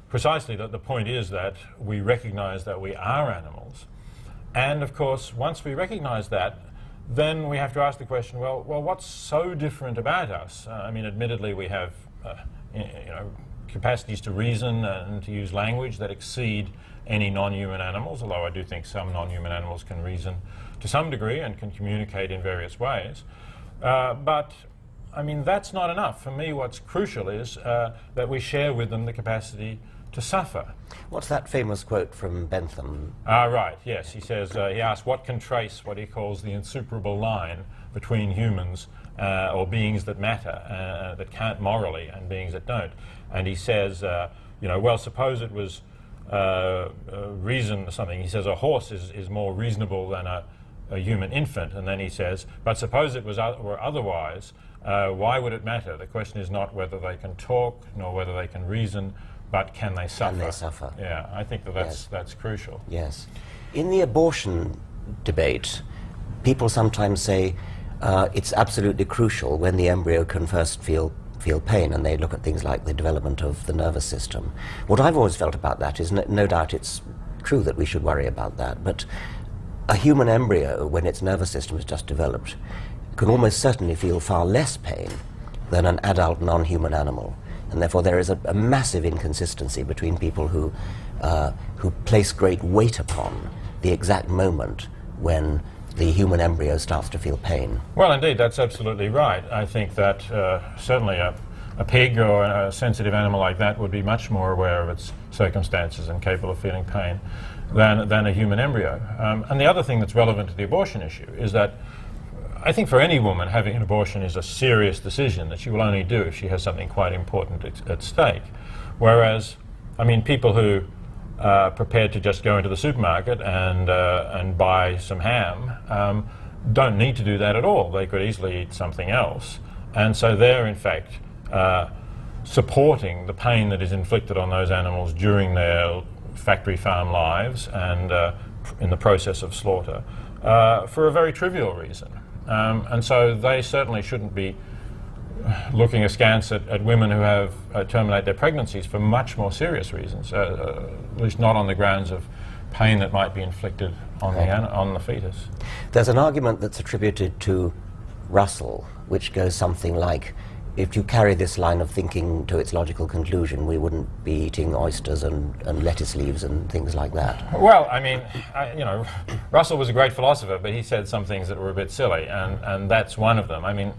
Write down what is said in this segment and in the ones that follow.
precisely, that the point is that we recognize that we are animals. And of course, once we recognize that, then we have to ask the question, well, what's so different about us? I mean, admittedly, we have capacities to reason and to use language that exceed any non-human animals, although I do think some non-human animals can reason to some degree and can communicate in various ways. But I mean, that's not enough. For me, what's crucial is that we share with them the capacity to suffer. What's that famous quote from Bentham? Right, yes. He says, he asks what can trace what he calls the insuperable line between humans or beings that matter, that count morally, and beings that don't. And he says, well, suppose it was reason or something. He says a horse is more reasonable than a human infant. And then he says, but suppose it were otherwise, why would it matter? The question is not whether they can talk, nor whether they can reason, but can they suffer? Can they suffer? Yeah, I think that's crucial. Yes. In the abortion debate, people sometimes say it's absolutely crucial when the embryo can first feel pain, and they look at things like the development of the nervous system. What I've always felt about that is no doubt it's true that we should worry about that, but a human embryo, when its nervous system is just developed, can almost certainly feel far less pain than an adult non-human animal. And therefore there is a massive inconsistency between people who place great weight upon the exact moment when the human embryo starts to feel pain. Well, indeed, that's absolutely right. I think that certainly a pig or a sensitive animal like that would be much more aware of its circumstances and capable of feeling pain than a human embryo. And the other thing that's relevant to the abortion issue is that I think for any woman, having an abortion is a serious decision that she will only do if she has something quite important at stake. Whereas, I mean, people who are prepared to just go into the supermarket and buy some ham don't need to do that at all. They could easily eat something else. And so they're, in fact, supporting the pain that is inflicted on those animals during their factory farm lives and in the process of slaughter for a very trivial reason. And so they certainly shouldn't be looking askance at women who have terminate their pregnancies for much more serious reasons, at least not on the grounds of pain that might be inflicted on the fetus. There's an argument that's attributed to Russell, which goes something like, if you carry this line of thinking to its logical conclusion, we wouldn't be eating oysters and lettuce leaves and things like that. Well, I mean, Russell was a great philosopher, but he said some things that were a bit silly, and that's one of them. I mean,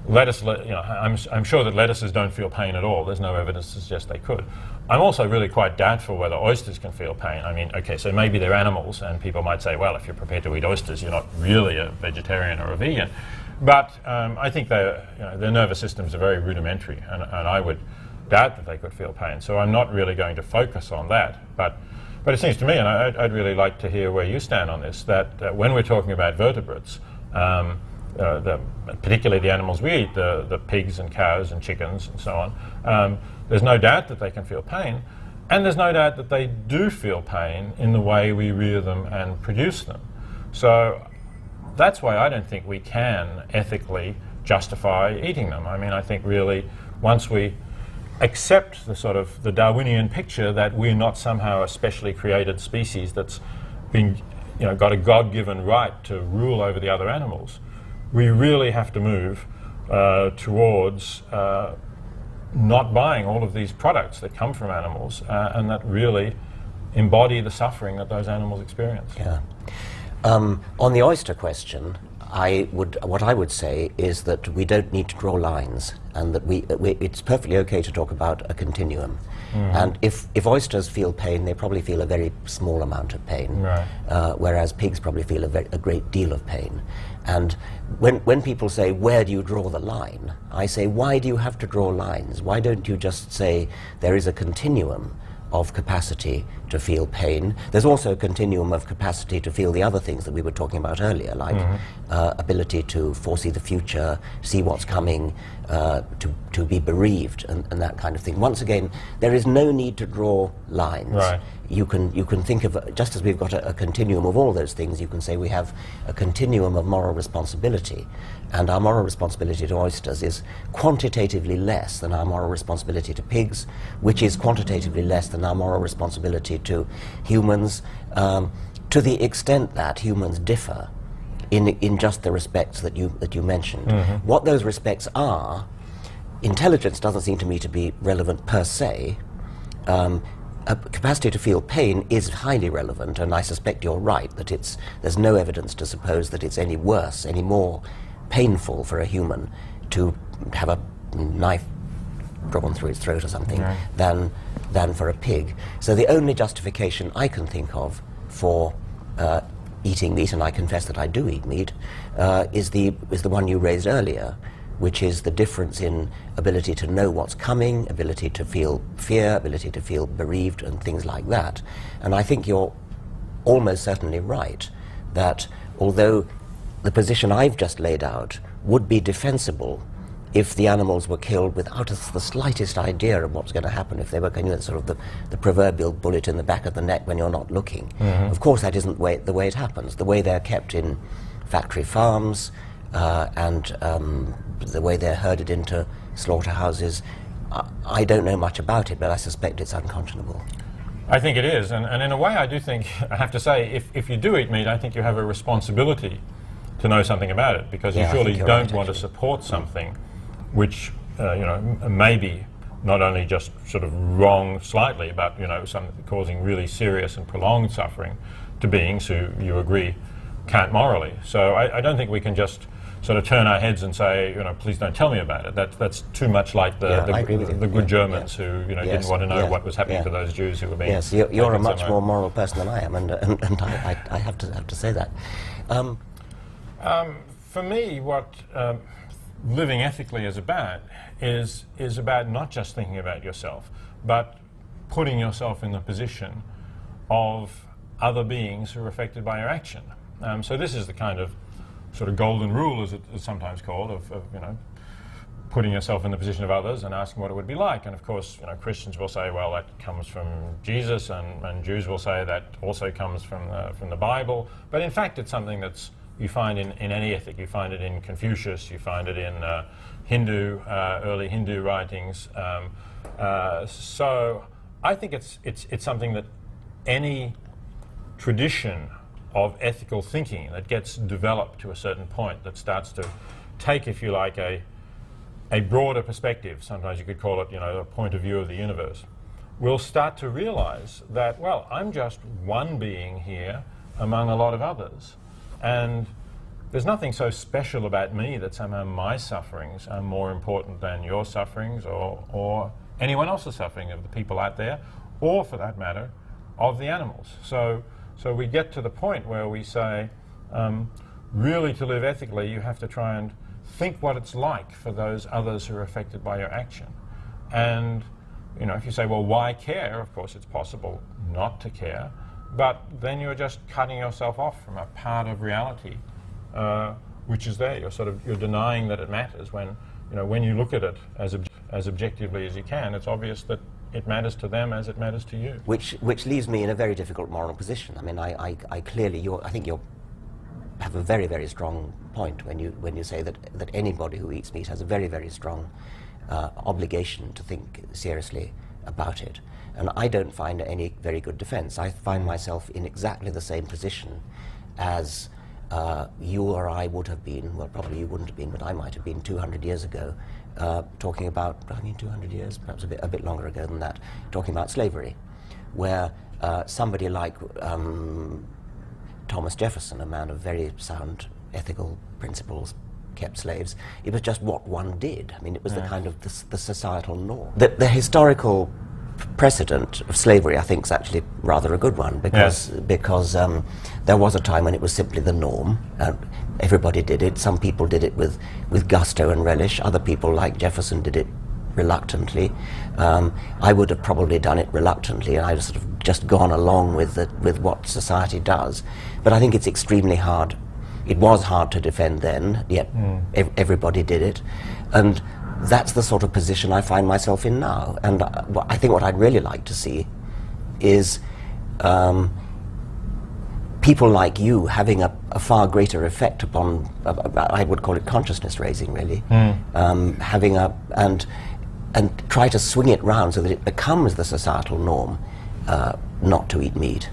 lettuce, I'm sure that lettuces don't feel pain at all. There's no evidence to suggest they could. I'm also really quite doubtful whether oysters can feel pain. I mean, okay, so maybe they're animals, and people might say, well, if you're prepared to eat oysters, you're not really a vegetarian or a vegan. But I think their nervous systems are very rudimentary, and I would doubt that they could feel pain. So I'm not really going to focus on that. But it seems to me, and I'd really like to hear where you stand on this, that when we're talking about vertebrates, particularly the animals we eat, the pigs and cows and chickens and so on, there's no doubt that they can feel pain, and there's no doubt that they do feel pain in the way we rear them and produce them. So that's why I don't think we can ethically justify eating them. I mean, I think really once we accept the sort of the Darwinian picture that we're not somehow a specially created species that's been, got a God-given right to rule over the other animals, we really have to move towards not buying all of these products that come from animals and that really embody the suffering that those animals experience. Yeah. On the oyster question, what I would say is that we don't need to draw lines, and that it's perfectly okay to talk about a continuum. Mm-hmm. And if oysters feel pain, they probably feel a very small amount of pain, right. Whereas pigs probably feel a great deal of pain. And when people say, where do you draw the line? I say, why do you have to draw lines? Why don't you just say there is a continuum of capacity to feel pain? There's also a continuum of capacity to feel the other things that we were talking about earlier, like ability to foresee the future, see what's coming, to be bereaved, and that kind of thing. Once again, there is no need to draw lines. Right. you can think of, just as we've got a continuum of all those things, you can say we have a continuum of moral responsibility, and our moral responsibility to oysters is quantitatively less than our moral responsibility to pigs, which is quantitatively less than our moral responsibility to humans, to the extent that humans differ in just the respects that you mentioned. What those respects are, intelligence doesn't seem to me to be relevant per se. A capacity to feel pain is highly relevant, and I suspect you're right that there's no evidence to suppose that it's any worse, any more painful for a human to have a knife drawn through its throat or something than for a pig. So the only justification I can think of for eating meat, and I confess that I do eat meat, is the one you raised earlier, which is the difference in ability to know what's coming, ability to feel fear, ability to feel bereaved, and things like that. And I think you're almost certainly right that although the position I've just laid out would be defensible if the animals were killed without the slightest idea of what's going to happen, if they were kind of sort of the proverbial bullet in the back of the neck when you're not looking. Of course, that isn't the way it happens. The way they're kept in factory farms, and the way they're herded into slaughterhouses, I don't know much about it, but I suspect it's unconscionable. I think it is, and in a way I do think, I have to say, if you do eat meat, I think you have a responsibility to know something about it, because you surely don't want to support something which, may be not only just sort of wrong slightly, but, causing really serious and prolonged suffering to beings who, you agree, can't morally. So I don't think we can just sort of turn our heads and say, please don't tell me about it. That's too much like the good Germans who, didn't want to know what was happening to those Jews who were being. Yes, you're a much more moral person than I am, and I have to say that. For me, what living ethically is about is about not just thinking about yourself, but putting yourself in the position of other beings who are affected by your action. So this is the kind of sort of golden rule, as it's sometimes called, of putting yourself in the position of others and asking what it would be like. And of course, Christians will say, well, that comes from Jesus, and Jews will say that also comes from the Bible. But in fact, it's something that's you find in any ethic. You find it in Confucius. You find it in early Hindu writings. So I think it's something that any tradition of ethical thinking that gets developed to a certain point, that starts to take, if you like, a broader perspective, sometimes you could call it, a point of view of the universe, will start to realize that, well, I'm just one being here among a lot of others. And there's nothing so special about me that somehow my sufferings are more important than your sufferings or anyone else's suffering of the people out there, or for that matter, of the animals. So we get to the point where we say, really to live ethically, you have to try and think what it's like for those others who are affected by your action. And, if you say, well, why care? Of course, it's possible not to care, but then you're just cutting yourself off from a part of reality, which is there. You're denying that it matters when, when you look at it as objectively as you can, it's obvious that it matters to them as it matters to you. Which leaves me in a very difficult moral position. I mean, I clearly, I think you have a very, very strong point when you say that anybody who eats meat has a very, very strong obligation to think seriously about it. And I don't find any very good defense. I find myself in exactly the same position as you or I would have been, well, probably you wouldn't have been, but I might have been 200 years ago, talking about, 200 years, perhaps a bit longer ago than that, talking about slavery, where somebody like Thomas Jefferson, a man of very sound ethical principles, kept slaves. It was just what one did. I mean, it was the kind of the societal norm. The historical precedent of slavery, I think, is actually rather a good one, because there was a time when it was simply the norm. Everybody did it. Some people did it with gusto and relish. Other people, like Jefferson, did it reluctantly. I would have probably done it reluctantly, and I'd have sort of just gone along with what society does. But I think it's extremely hard. It was hard to defend then, yet everybody did it. And that's the sort of position I find myself in now. And I think what I'd really like to see is people like you having a far greater effect upon, I would call it consciousness raising, really, having and try to swing it round so that it becomes the societal norm not to eat meat.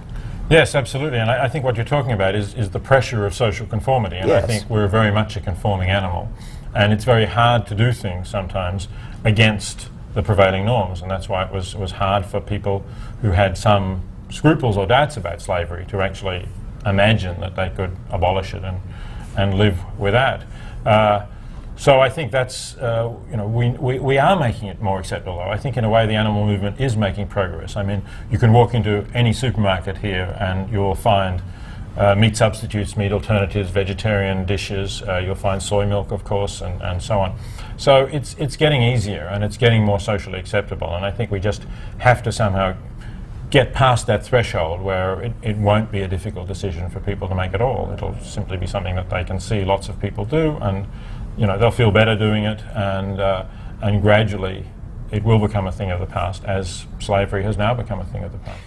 Yes, absolutely, and I think what you're talking about is the pressure of social conformity, and yes. I think we're very much a conforming animal, and it's very hard to do things sometimes against the prevailing norms, and that's why it was hard for people who had some scruples or doubts about slavery to actually imagine that they could abolish it and live without. So I think that's, you know, we are making it more acceptable. I think in a way the animal movement is making progress. I mean, you can walk into any supermarket here and you'll find meat substitutes, meat alternatives, vegetarian dishes, you'll find soy milk, of course, and so on. So it's getting easier and it's getting more socially acceptable, and I think we just have to somehow get past that threshold where it won't be a difficult decision for people to make at all. It'll simply be something that they can see lots of people do, and you know, they'll feel better doing it, and gradually it will become a thing of the past, as slavery has now become a thing of the past.